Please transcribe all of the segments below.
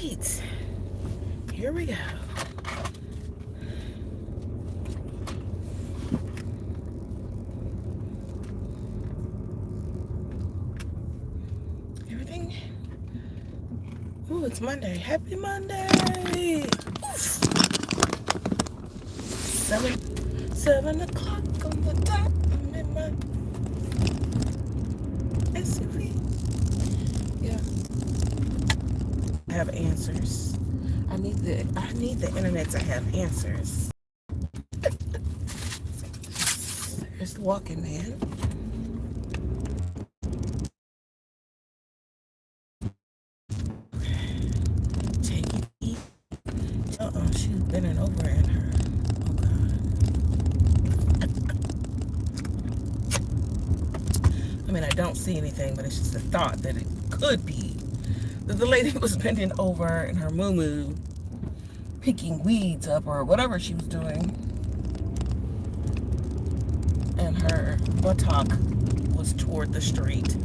right, here we go. Everything. Ooh, it's Monday. Happy Monday. Oof. 7 o'clock on the dot. I'm in my SUV. Yeah, I have answers. I need the internet to have answers. There's the walking man. Take it easy. She's bending over in her. Oh God. I mean, I don't see anything, but it's just a thought that it could be that the lady was bending over in her moo picking weeds up or whatever she was doing, and her buttock was toward the street.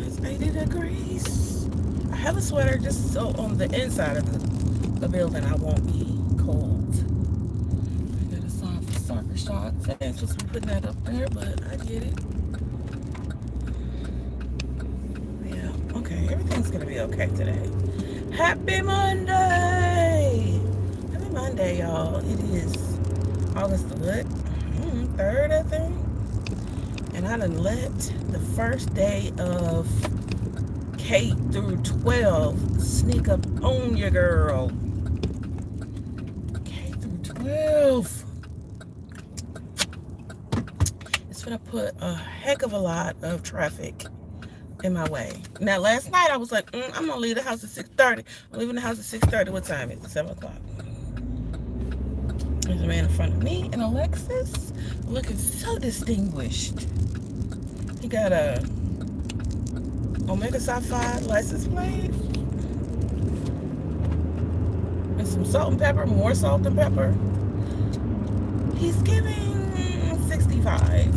It's 80 degrees. I have a sweater just so on the inside of the building I won't be cold. I got a sign for soccer shots. I ain't supposed to be putting that up there, but I get it. Yeah, okay, everything's gonna be okay today. Happy Monday! Happy Monday, y'all. It is August the what? 3rd, I think. And I done let the first day of K through 12 sneak up on your girl. K through 12. It's gonna put a heck of a lot of traffic in my way. Now, last night I was like, I'm gonna leave the house at 6:30. I'm leaving the house at 6:30. What time is it? 7 o'clock. There's a man in front of me in a Lexus looking so distinguished. He got a Omega Psi 5 license plate and some salt and pepper, more salt and pepper. He's giving 65.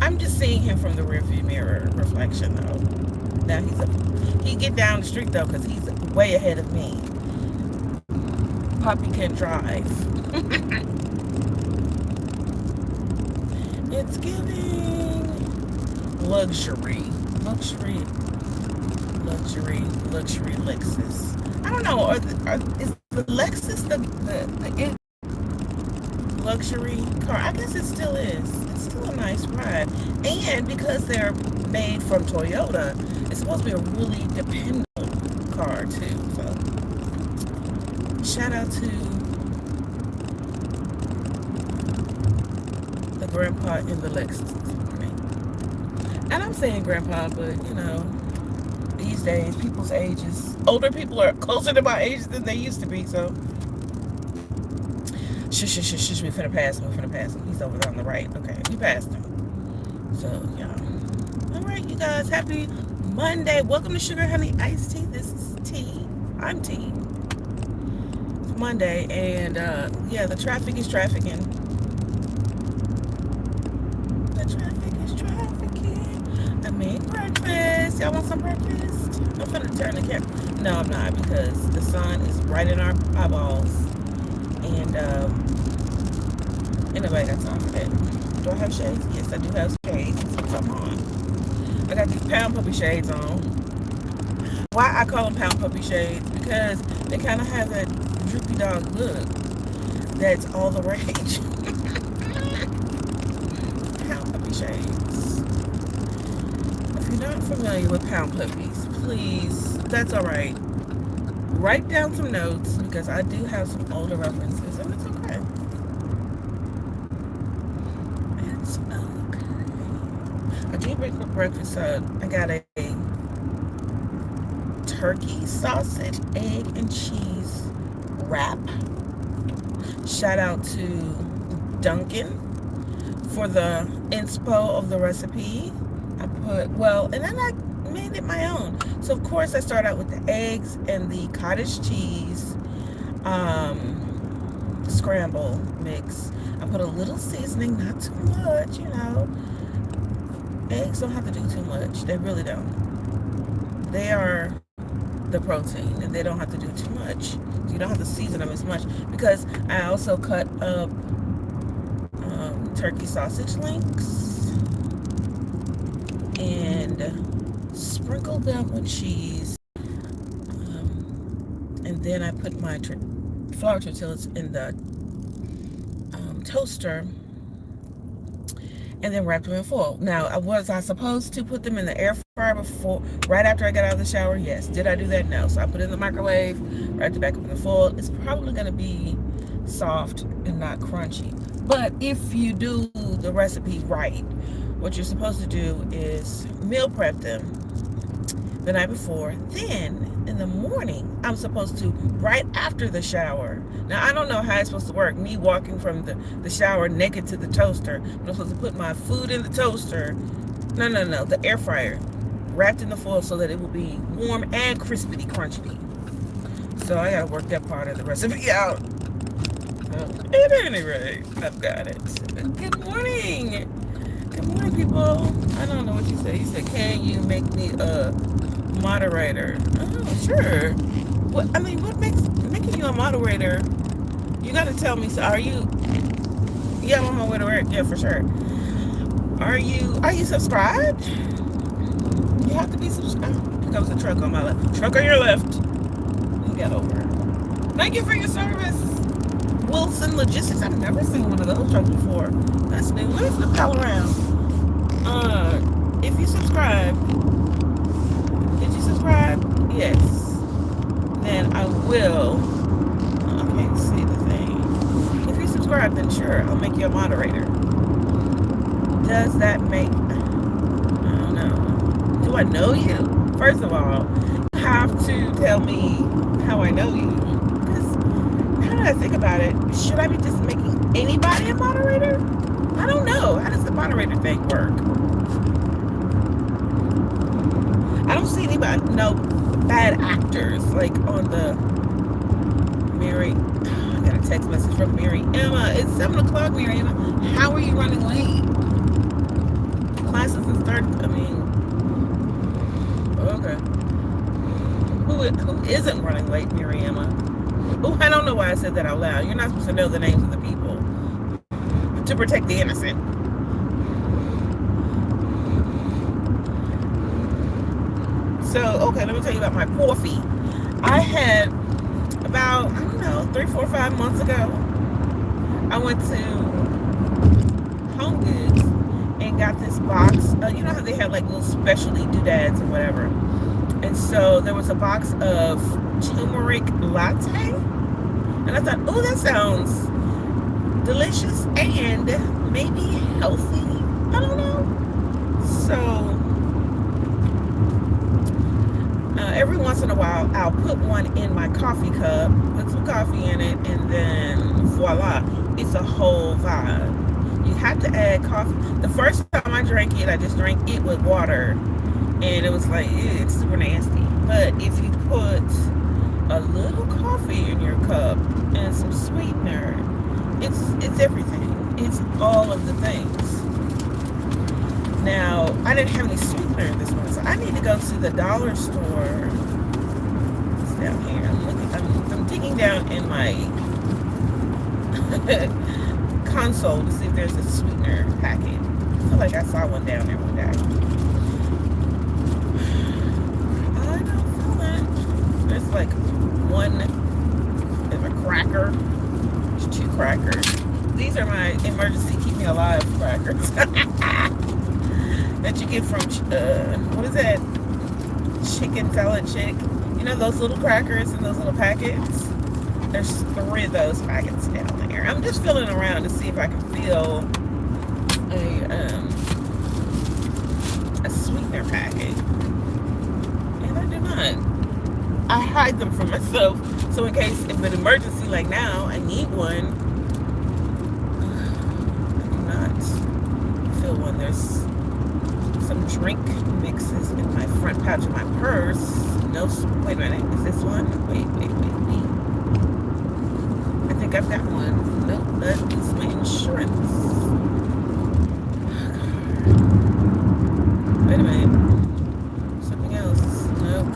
I'm just seeing him from the rearview mirror reflection though. Now he get down the street though because he's way ahead of me. Puppy can drive. It's giving luxury Lexus. I don't know. Is the Lexus the luxury car? I guess it still is. It's still a nice ride, and because they're made from Toyota, it's supposed to be a really dependable car too. So, shout out to the grandpa in the Lexus this morning. And I'm saying grandpa, but you know, these days people's ages, older people are closer to my age than they used to be. So, shush, we finna pass him. He's over there on the right. Okay, we passed him. So, yeah. All right, you guys, happy Monday. Welcome to Sugar Honey Iced Tea. This is Tea. I'm Tea. It's Monday, and yeah, the traffic is trafficking. I made breakfast. Y'all want some breakfast? I'm finna turn the camera. No, I'm not, because the sun is right in our eyeballs. And ain't nobody got time for that. Do I have shades? Yes, I do have shades. Come on. I got these Pound Puppy shades on. Why I call them Pound Puppy shades? Because they kind of have that droopy dog look. That's all the rage. Pound Puppy shades. If you're not familiar with Pound Puppies, please, that's all right. Write down some notes because I do have some older references and it's okay. It's okay. I did make for breakfast. I got a turkey, sausage, egg, and cheese wrap. Shout out to Duncan for the inspo of the recipe. I put, and then I made it my own. So of course I start out with the eggs and the cottage cheese scramble mix. I put a little seasoning, not too much, you know. Eggs don't have to do too much. They really don't. They are the protein, and they don't have to do too much. You don't have to season them as much, because I also cut up turkey sausage links and sprinkled them with cheese. And then I put my flour tortillas in the toaster, and then wrapped them in foil. Now, was I supposed to put them in the air fryer before, right after I got out of the shower? Yes. Did I do that? No. So I put it in the microwave, wrapped it back up in the foil. It's probably going to be soft and not crunchy. But if you do the recipe right, what you're supposed to do is meal prep them the night before. Then in the morning, I'm supposed to, right after the shower. Now, I don't know how it's supposed to work, me walking from the shower naked to the toaster, but I'm supposed to put my food in the toaster. No, the air fryer, wrapped in the foil so that it will be warm and crispity crunchy. So I gotta work that part of the recipe out. At any rate, I've got it. Good morning. Good morning, people. I don't know what you said. You said, can you make me a moderator? Oh, sure. What makes making you a moderator? You gotta tell me. So, are you? Yeah, I'm on my way to work. Yeah, for sure. Are you subscribed? You have to be subscribed. Here comes a truck on my left. Truck on your left. You get over. Thank you for your service, Wilson Logistics. I've never seen one of those trucks before. That's new. Let me flip y'all around. If you subscribe, did you subscribe? Yes. Then I will. I can't see the thing. If you subscribe, then sure, I'll make you a moderator. Does that make? I don't know. Do I know you? First of all, you have to tell me how I know you. Because now that I think about it, should I be just making anybody a moderator? I don't know. How does the moderator thing work? I don't see anybody, no bad actors, like on the Mary. I got a text message from Mary Emma. It's 7 o'clock, Mary Emma. How are you running late? Classes have started. I mean, okay. Who isn't running late, Mary Emma? Oh, I don't know why I said that out loud. You're not supposed to know the names of the people to protect the innocent. So, okay, let me tell you about my coffee. I had about, 3, 4, 5 months ago, I went to Home Goods and got this box. You know how they have like little specialty doodads or whatever. And so there was a box of turmeric latte. And I thought, oh, that sounds delicious and maybe healthy. I don't know. So every once in a while, I'll put one in my coffee cup, put some coffee in it, and then voila, it's a whole vibe. You have to add coffee. The first time I drank it, I just drank it with water, and it was like, it's super nasty. But if you put a little coffee in your cup and some sweetener, it's everything. It's all of the things. Now, I didn't have any sweetener this morning, so I need to go to the dollar store. It's down here. I'm digging down in my console to see if there's a sweetener packet. I feel like I saw one down there one day. I don't feel that. There's like there's a cracker. There's 2 crackers. These are my emergency keep me alive crackers. That you get from, what is that? Chicken salad chick. You know those little crackers in those little packets? There's 3 of those packets down there. I'm just feeling around to see if I can feel a sweetener packet. And I do not. I hide them from myself. So in case, if an emergency like now, I need one. I do not feel one. There's some drink mixes in my front pouch of my purse. No, wait a minute. Is this one? Wait. I think I've got one. Nope, that is my insurance. Wait a minute. Something else. Nope.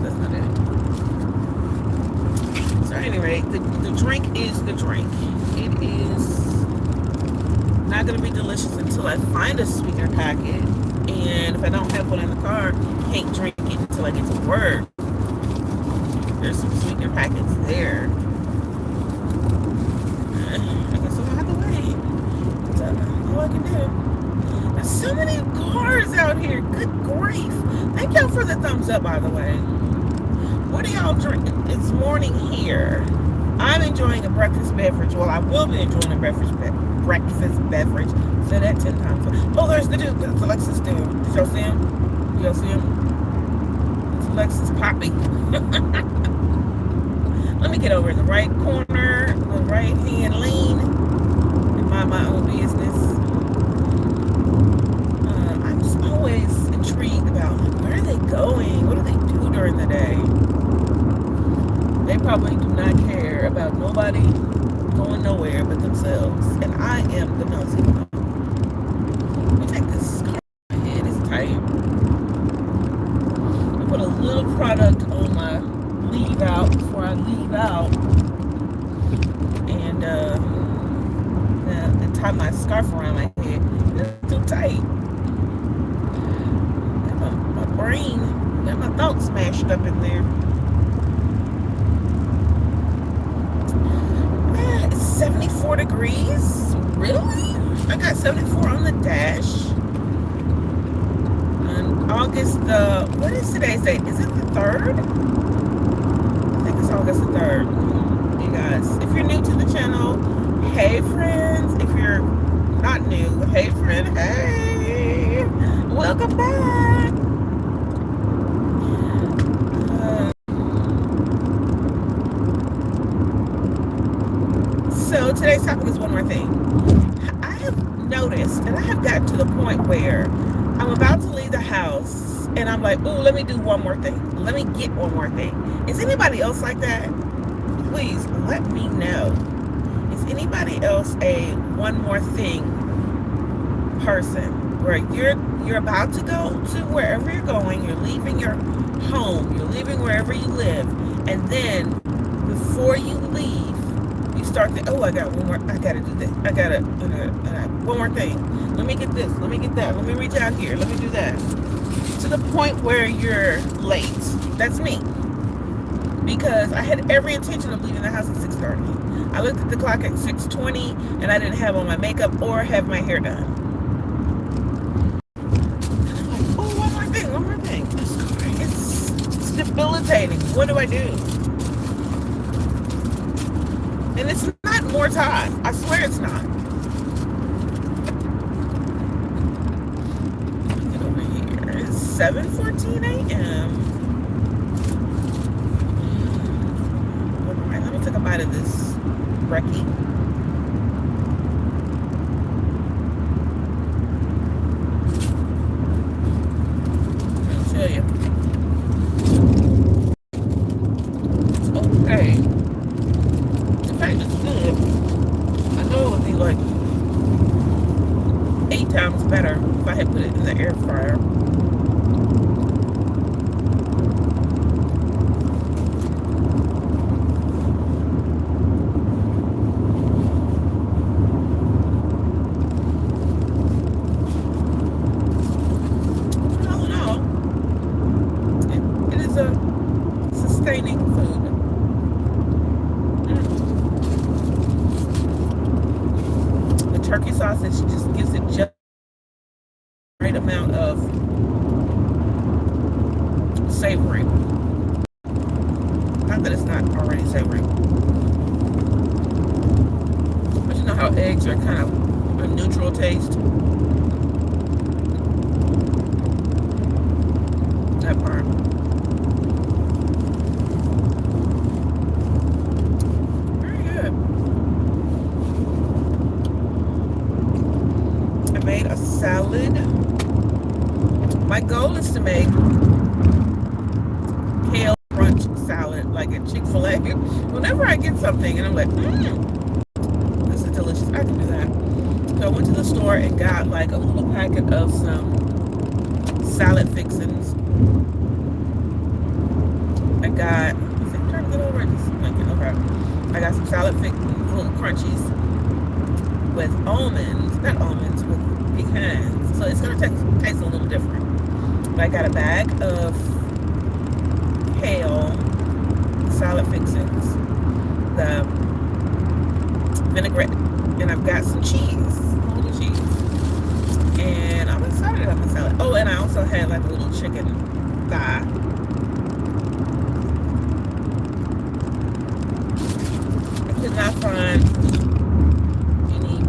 not going to be delicious until I find a sweetener packet. And if I don't have one in the car, can't drink it until I get to work. There's some sweetener packets there. I guess I'll have to wait. That's all I can do. There's so many cars out here. Good grief. Thank y'all for the thumbs up, by the way. What are y'all drinking? It's morning here. I'm enjoying a breakfast beverage. Well, I will be enjoying a breakfast beverage. Say that 10 times. Oh, there's the dude. It's Alexis dude. Did y'all see him? Y'all see him? It's Alexis Poppy. Let me get over in the right corner, the right hand lane, and mind my own business. I'm just always intrigued about where are they going? What do they do during the day? They probably do not care about nobody going nowhere but themselves. And I am the nosy one. Let me take this car. My head is tight. I put a little product on my leave out before I leave out. And tie my scarf around my head. It's too tight. Got my brain, got my thoughts smashed up in there. 74 degrees? Really? I got 74 on the dash. On August the, what is today's date? Is it the 3rd? I think it's August the 3rd. You guys, if you're new to the channel, hey friends. If you're not new, hey friend, hey. Welcome back. So today's topic is one more thing. I have noticed, and I have gotten to the point where I'm about to leave the house, and I'm like, ooh, let me do one more thing. Let me get one more thing. Is anybody else like that? Please let me know. Is anybody else a one more thing person? Where you're about to go to wherever you're going, you're leaving your home, you're leaving wherever you live, and then before you leave, start to, oh, I got one more, I gotta do this, I gotta one more thing, let me get this, let me get that, let me reach out here, let me do that, to the point where you're late. That's me, because I had every intention of leaving the house at 6:30. I looked at the clock at 6:20 and I didn't have on my makeup or have my hair done. I'm like, oh, one more thing, it's debilitating. What do I do? And it's not more time. I swear it's not. Get over here. It's 7:14 a.m. All right, let me take a bite of this brekkie. I'll tell you. It's okay. It's good. I know it would be like 8 times better if I had put it in the air fryer. All in all, it is a sustaining food. Turkey sausage just gives it just the right amount of savory. Not that it's not already savory. But you know how eggs are kind of a neutral taste? That part. Very good. Made a salad. My goal is to make kale brunch salad like at Chick-fil-A. Whenever I get something and I'm like, this is delicious, I can do that. So I went to the store and got like a little packet of some salad fixings. I got, is it trying to get over it? Okay. I got some salad fixings, little crunchies. with almonds, not almonds, with pecans. So it's gonna taste a little different. But I got a bag of kale salad fixings, the vinaigrette, and I've got some cheese, a little cheese. And I'm excited about my salad. Oh, and I also had like a little chicken thigh. I could not find any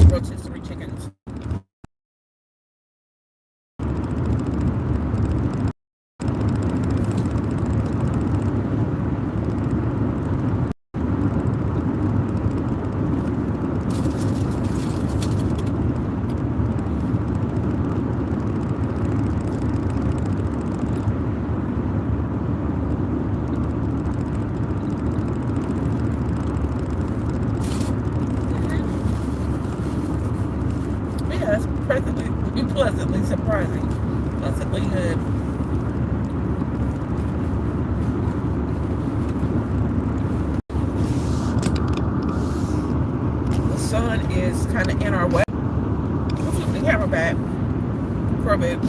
rotisserie chickens. That's pleasantly surprising. Pleasantly good. The sun is kind of in our way. Let's flip the camera back for a bit.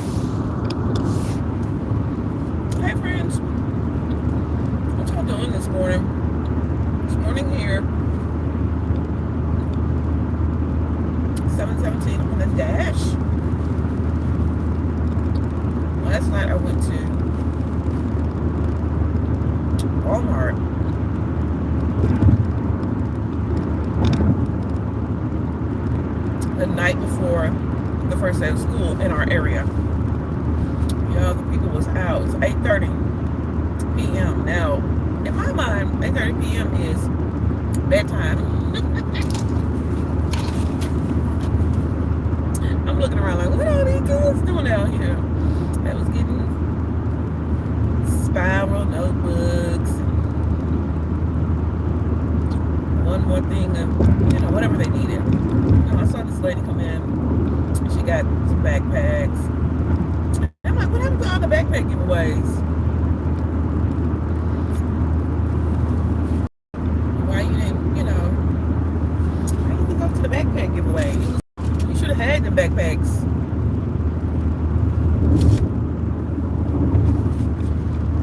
Hey friends, what y'all doing this morning? This morning here, 7:17 on the dash. Last night I went to Walmart. The night before the first day of school in our area. The people was out. It's 8:30 p.m. Now, in my mind, 8:30 p.m. is bedtime. I'm looking around like, what are these kids doing out here? They was getting spiral notebooks, one more thing of, whatever they needed. I saw this lady come in, and she got some backpacks. And I'm like, what happened to all the backpack giveaways? Why you didn't go to the backpack giveaway? You should have had the backpacks.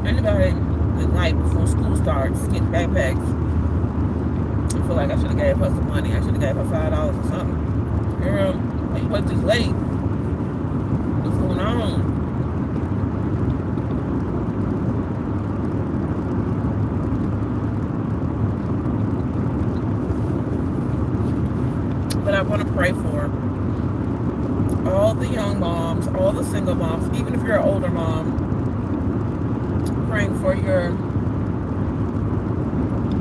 Anybody the night before school starts getting backpacks, I feel like I should have gave her some money. I should have gave her $5 or something. Girl, why you up this late? What's going on? But I want to pray for all the young moms, all the single moms, even if you're an older mom, praying for your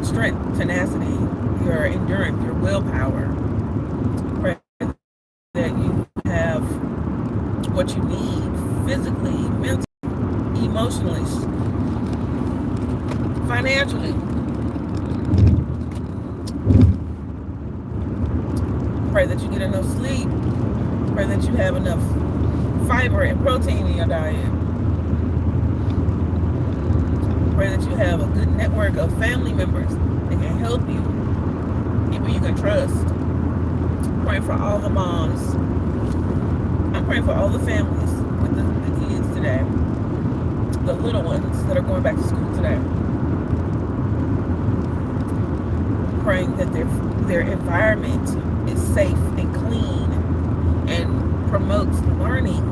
strength, tenacity, your endurance, your willpower. Pray that you have what you need physically, mentally, emotionally, financially. Pray that you get enough sleep. Pray that you have enough fiber and protein in your diet. Pray that you have a good network of family members that can help you, people you can trust. Pray for all the moms. I'm praying for all the families with the kids today, the little ones that are going back to school today. Praying that their environment is safe and clean and promotes learning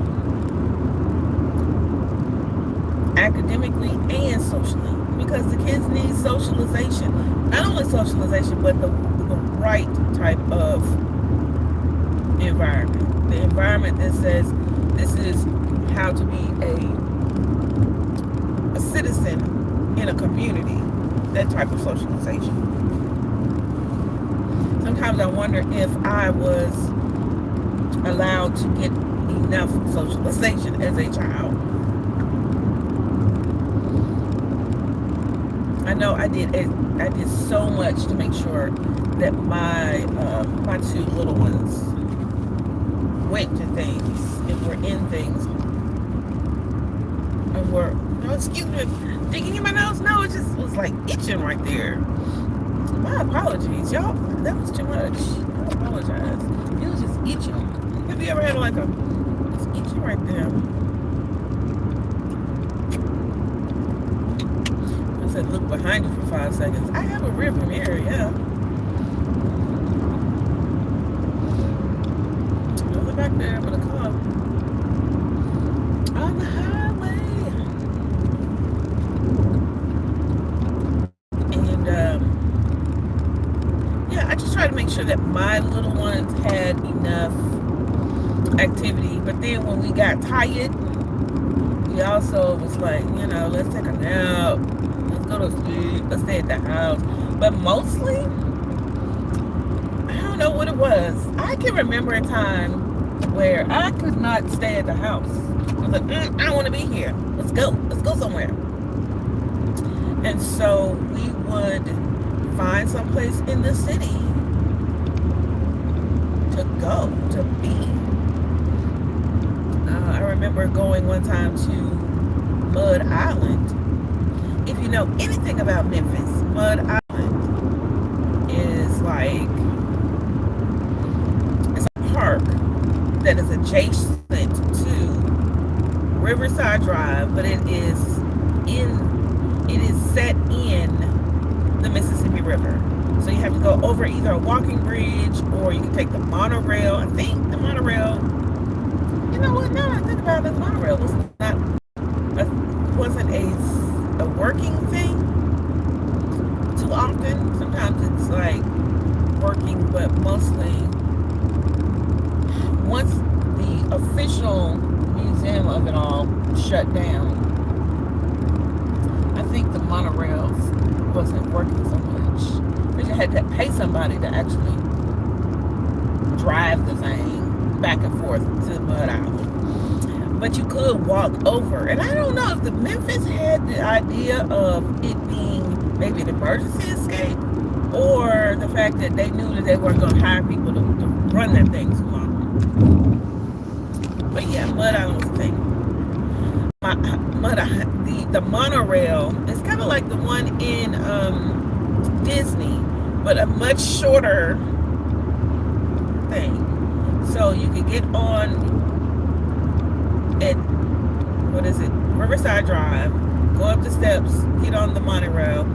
academically and socially, because the kids need socialization. Not only socialization, but the right type of environment. The environment that says this is how to be a citizen in a community. That type of socialization. Sometimes I wonder if I was allowed to get enough socialization as a child. I know I did so much to make sure that my two little ones went to things and were in things and were, no, excuse me, digging in my nose. No, it just was like itching right there. My apologies, y'all. That was too much. apologize. It was just itching. Have you ever had like it's itching right there? I said look behind you for 5 seconds. I have a rearview mirror, yeah. Look back there for the car. On the highway. And yeah, I just try to make sure that my little ones had enough activity. But then when we got tired, we also was like, let's take a nap. Let's go to sleep. Let's stay at the house. But mostly, I don't know what it was. I can remember a time where I could not stay at the house. I was like, I don't want to be here. Let's go. Let's go somewhere. And so we would find someplace in the city to go, to be. I remember going one time to Mud Island. If you know anything about Memphis, Mud Island is like, it's a park that is adjacent to Riverside Drive, but it is set in the Mississippi River. So you have to go over either a walking bridge or you can take the monorail. I think the monorail, you know what, now I think about it, the monorail wasn't a working thing too often. Sometimes it's like working, but mostly once the official museum of it all shut down, I think the monorails wasn't working so much. Because you had to pay somebody to actually drive the thing back and forth to Mud Island. But you could walk over. And I don't know if the Memphis had the idea of it being maybe an emergency escape or the fact that they knew that they weren't going to hire people to run that thing too long. But yeah, Mud Island was the thing. The monorail is kind of like the one in Disney, but a much shorter thing. So you could get on at, Riverside Drive, go up the steps, get on the monorail,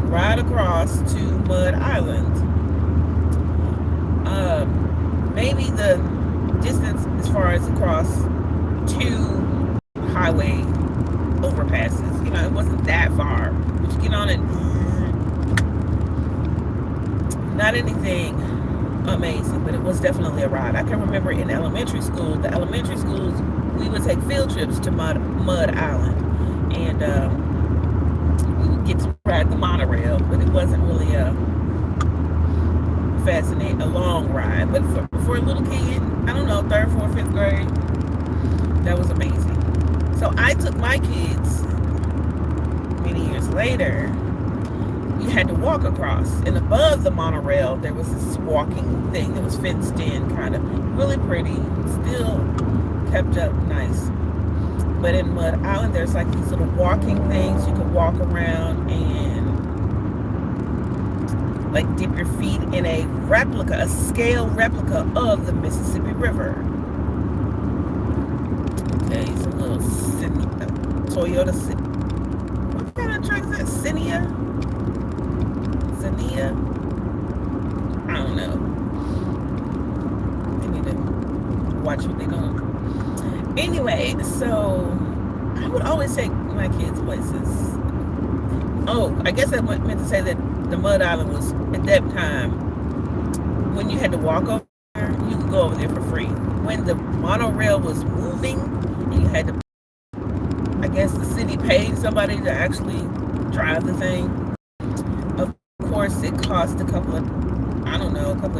ride across to Mud Island. Maybe the distance as far as across 2 highway overpasses, it wasn't that far. But you get on it, not anything amazing, but it was definitely a ride. I can remember in elementary schools, we would take field trips to Mud Island, and we would get to ride the monorail, but it wasn't really a long ride. But for a little kid, I don't know, 3rd, 4th, 5th grade, that was amazing. So I took my kids many years later. You had to walk across, and above the monorail there was this walking thing that was fenced in, kind of really pretty, still kept up nice. But in Mud Island there's like these little walking things you could walk around and like dip your feet in a scale replica of the Mississippi River. Okay, it's a little Toyota. What kind of truck is that? Xenia? I don't know. They need to watch what they're doing. Anyway, so I would always take my kids places. Oh, I guess I meant to say that the Mud Island was, at that time, when you had to walk over there, you could go over there for free. When the monorail was moving, and you had to, I guess the city paid somebody to actually drive the thing. Of course, it cost a couple of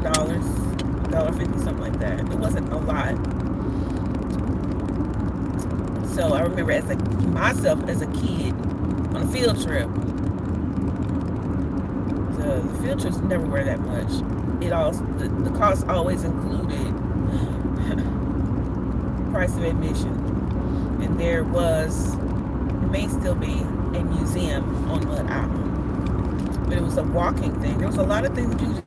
dollars, $1.50, something like that. It wasn't a lot. So I remember myself as a kid on a field trip. The field trips never were that much. The cost always included price of admission, and there may still be a museum on Mud Island, but it was a walking thing. There was a lot of things that you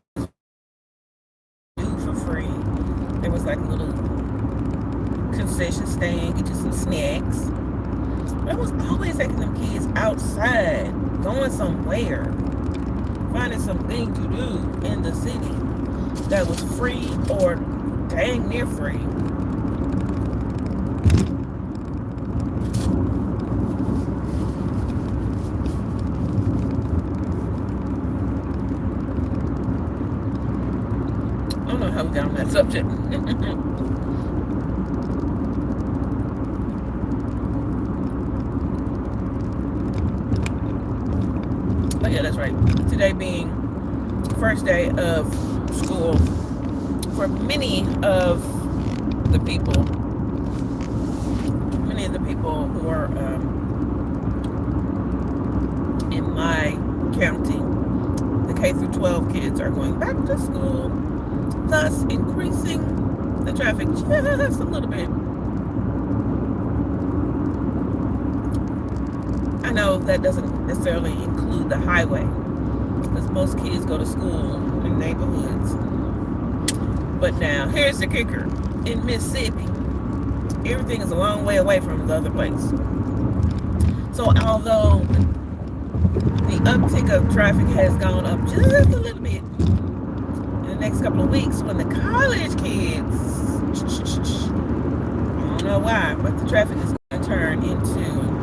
like a little concession stand, get you some snacks. But I was always taking them kids outside, going somewhere, finding something to do in the city that was free or dang near free. I don't know how we got on that subject. Oh yeah, that's right. Today being first day of school for many of the people who are in my county. The K through 12 kids are going back to school, thus increasing the traffic just a little bit. I know that doesn't necessarily include the highway, because most kids go to school in neighborhoods. But now, here's the kicker. In Mississippi, everything is a long way away from the other place. So although the uptick of traffic has gone up just a little bit, in the next couple of weeks, when the college kids, I don't know why, but the traffic is going to turn into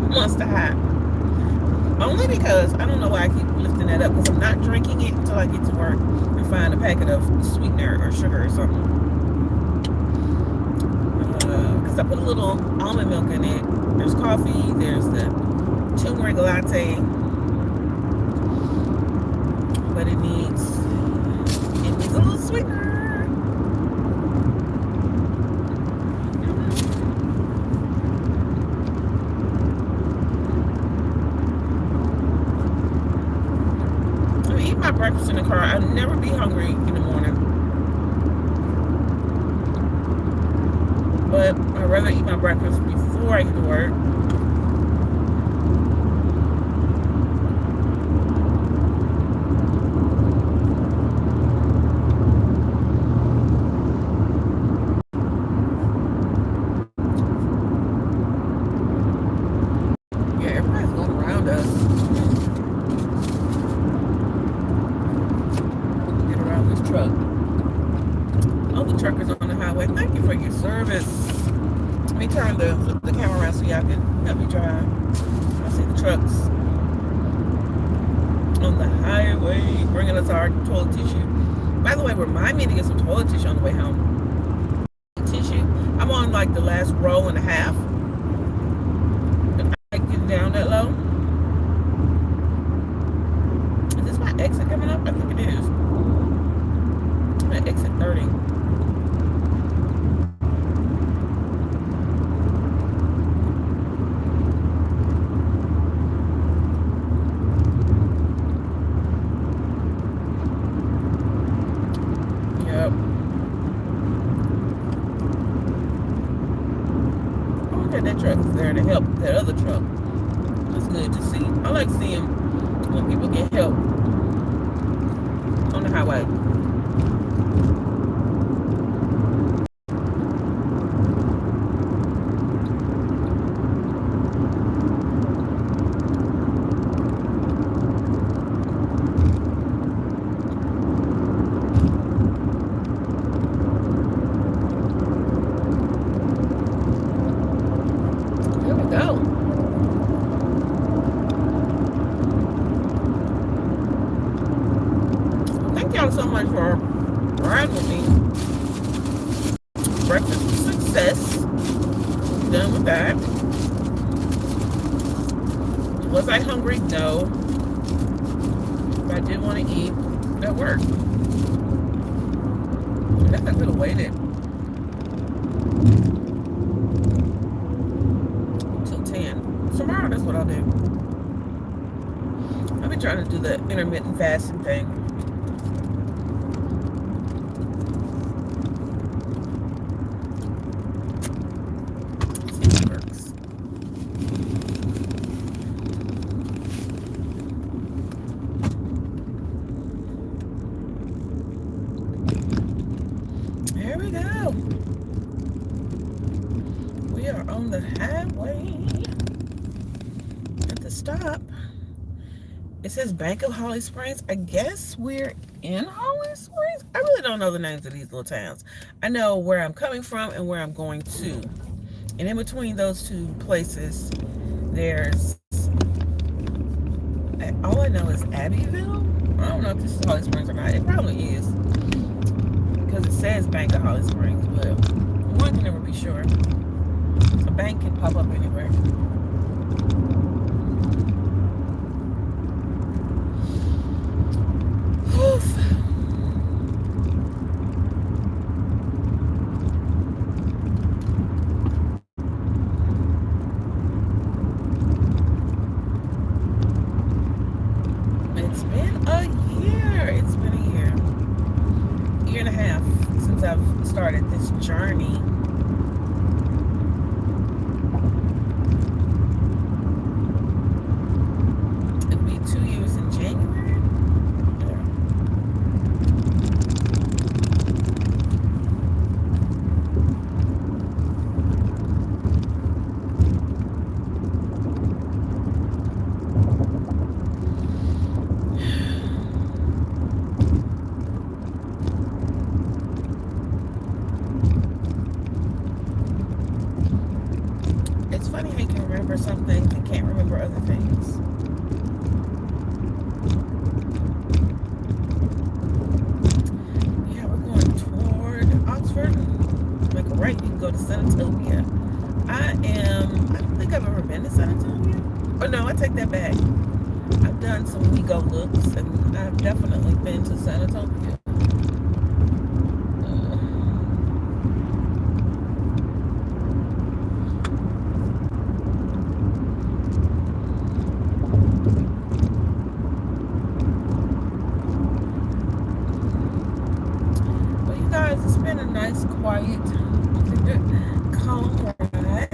monster high. Only because, I don't know why I keep lifting that up, because I'm not drinking it until I get to work and find a packet of sweetener or sugar or something. Because I put a little almond milk in it. There's coffee, there's the turmeric latte, but it needs a little sweetener. My breakfast in the car. I'll never be hungry in the morning, but I'd rather eat my breakfast before I get to work. Yeah, everybody's going around us. Truck. All the truckers on the highway, thank you for your service. Let me turn the camera around so y'all can help me drive. I see the trucks on the highway bringing us our toilet tissue. By the way, remind me to get some toilet tissue on the way home. Tissue. I'm on like the last row and a half. Am I getting down that low? Is this my exit coming up? I think it is. At exit 30. Yep. Oh, okay, that truck is there to help that other truck. That's good to see. I like seeing when people get help on the highway. So much for riding with me. Breakfast success. Done with that. Was I hungry? No. But I did want to eat at work. I guess I could have waited till 10. Tomorrow, that's what I'll do. I've been trying to do the intermittent fasting thing. we go. We are on the highway. At the stop, it says Bank of Holly Springs. I guess we're in Holly Springs. I really don't know the names of these little towns. I know where I'm coming from and where I'm going to. And in between those two places, there's, all I know is Abbeville. I don't know if this is Holly Springs or not. It probably is, because it says Bank of Holly Springs, but one can never be sure. A bank can pop up anywhere. Oof. It's been a year. It's been a year and a half since I've started this journey. It'll be 2 years in January. It's funny how you can remember some things and can't remember other things. Yeah, we're going toward Oxford. Make a right, you can go to Senatobia. I don't think I've ever been to Senatobia. Oh no, I take that back. I've done some WeGo looks and I've definitely been to Senatobia. Guys, it's been a nice, quiet, calm ride.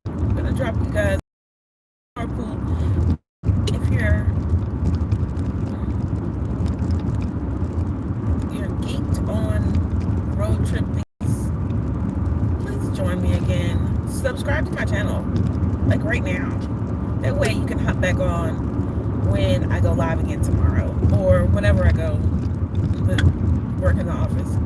I'm gonna drop you guys carpool. If you're geeked on road trip things, please join me again. Subscribe to my channel, like right now. That way you can hop back on when I go live again tomorrow or whenever I go work in the office.